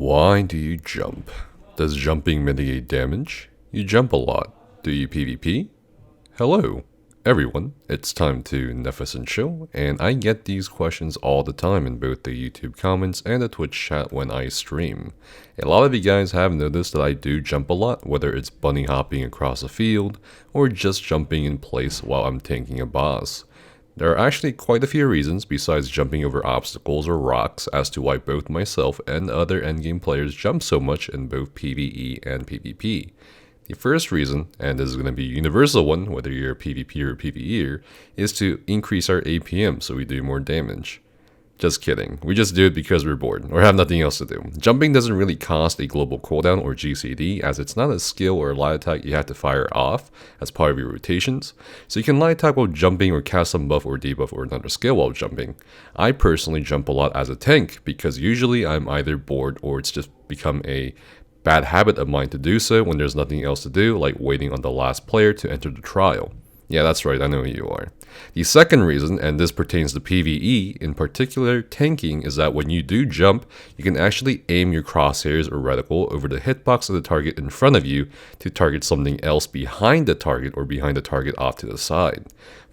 Why do you jump? Does jumping mitigate damage? You jump a lot. Do you PvP? Hello, everyone. It's time to Nefus and Chill, and I get these questions all the time in both the YouTube comments and the Twitch chat when I stream. A lot of you guys have noticed that I do jump a lot, whether it's bunny hopping across a field, or just jumping in place while I'm tanking a boss. There are actually quite a few reasons besides jumping over obstacles or rocks as to why both myself and other endgame players jump so much in both PvE and PvP. The first reason, and this is going to be a universal one whether you're a PvP or a PvEer, is to increase our APM so we do more damage. Just kidding, we just do it because we're bored or have nothing else to do. Jumping doesn't really cost a global cooldown or GCD, as it's not a skill or a light attack you have to fire off as part of your rotations, so you can light attack while jumping or cast some buff or debuff or another skill while jumping. I personally jump a lot as a tank because usually I'm either bored or it's just become a bad habit of mine to do so when there's nothing else to do, like waiting on the last player to enter the trial. Yeah, that's right, I know who you are. The second reason, and this pertains to PvE, in particular tanking, is that when you do jump, you can actually aim your crosshairs or reticle over the hitbox of the target in front of you to target something else behind the target or behind the target off to the side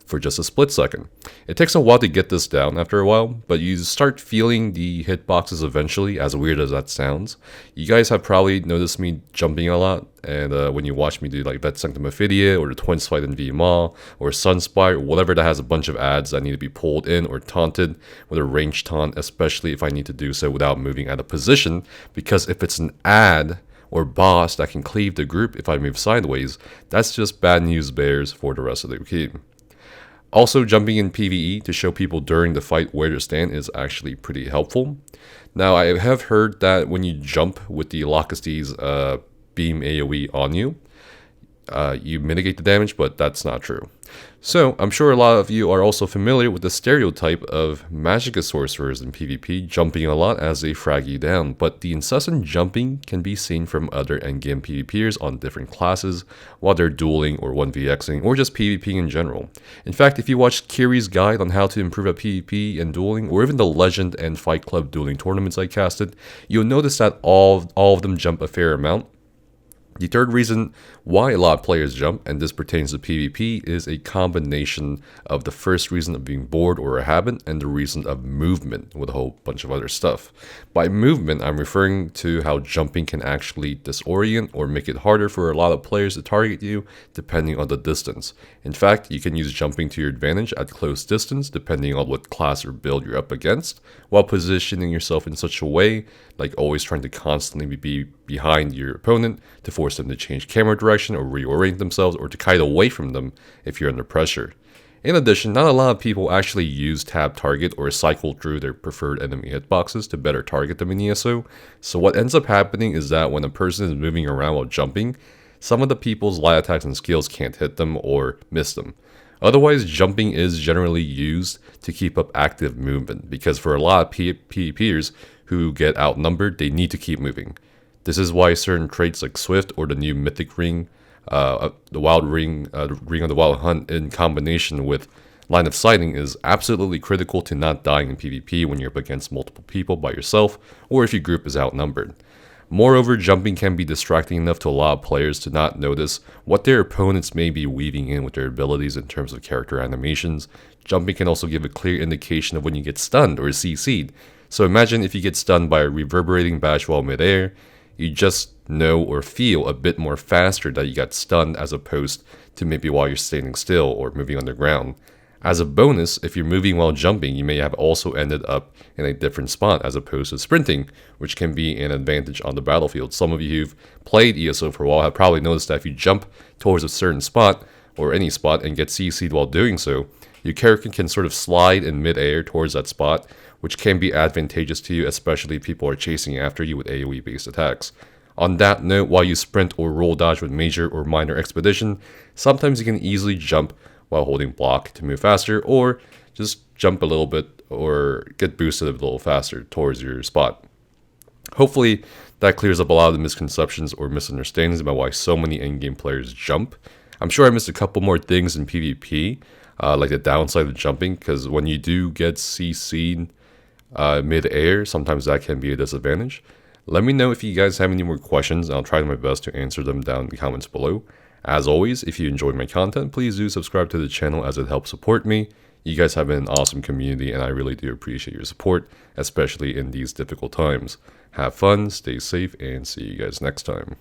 for just a split second. It takes a while to get this down after a while, but you start feeling the hitboxes eventually, as weird as that sounds. You guys have probably noticed me jumping a lot, and when you watch me do like Vet Sanctum Ophidia, or the Twins fight in VMA, or Sunspire, or whatever that has a bunch of ads that need to be pulled in or taunted with a ranged taunt, especially if I need to do so without moving out of position, because if it's an ad or boss that can cleave the group if I move sideways, that's just bad news bears for the rest of the team. Also, jumping in PvE to show people during the fight where to stand is actually pretty helpful. Now, I have heard that when you jump with the Locusty's beam AoE on you, you mitigate the damage, but that's not true. So, I'm sure a lot of you are also familiar with the stereotype of Magicka sorcerers in PvP jumping a lot as they frag you down, but the incessant jumping can be seen from other endgame PvPers on different classes while they're dueling or 1vxing or just PvPing in general. In fact, if you watch Kiri's guide on how to improve at PvP and dueling, or even the Legend and Fight Club dueling tournaments I casted, you'll notice that all of them jump a fair amount. The third reason why a lot of players jump, and this pertains to PvP, is a combination of the first reason of being bored or a habit, and the reason of movement with a whole bunch of other stuff. By movement, I'm referring to how jumping can actually disorient or make it harder for a lot of players to target you depending on the distance. In fact, you can use jumping to your advantage at close distance depending on what class or build you're up against, while positioning yourself in such a way, like always trying to constantly be behind your opponent to force them to change camera direction or reorient themselves, or to kite away from them if you're under pressure. In addition, not a lot of people actually use tab target or cycle through their preferred enemy hitboxes to better target them in ESO, so what ends up happening is that when a person is moving around while jumping, some of the people's light attacks and skills can't hit them or miss them. Otherwise, jumping is generally used to keep up active movement, because for a lot of PvPers who get outnumbered, they need to keep moving. This is why certain traits like Swift or the new Mythic Ring, the Wild Ring, Ring of the Wild Hunt, in combination with line of sighting, is absolutely critical to not dying in PvP when you're up against multiple people by yourself, or if your group is outnumbered. Moreover, jumping can be distracting enough to a lot of players to not notice what their opponents may be weaving in with their abilities in terms of character animations. Jumping can also give a clear indication of when you get stunned or CC'd. So imagine if you get stunned by a reverberating bash while midair, you just know or feel a bit more faster that you got stunned as opposed to maybe while you're standing still or moving on the ground. As a bonus, if you're moving while jumping, you may have also ended up in a different spot as opposed to sprinting, which can be an advantage on the battlefield. Some of you who've played ESO for a while have probably noticed that if you jump towards a certain spot, or any spot, and get CC'd while doing so, your character can sort of slide in mid-air towards that spot, which can be advantageous to you, especially if people are chasing after you with AoE-based attacks. On that note, while you sprint or roll dodge with major or minor expedition, sometimes you can easily jump while holding block to move faster, or just jump a little bit or get boosted a little faster towards your spot. Hopefully, that clears up a lot of the misconceptions or misunderstandings about why so many endgame players jump. I'm sure I missed a couple more things in PvP, like the downside of jumping, because when you do get CC'd mid-air, sometimes that can be a disadvantage. Let me know if you guys have any more questions, and I'll try my best to answer them down in the comments below. As always, if you enjoy my content, please do subscribe to the channel as it helps support me. You guys have been an awesome community, and I really do appreciate your support, especially in these difficult times. Have fun, stay safe, and see you guys next time.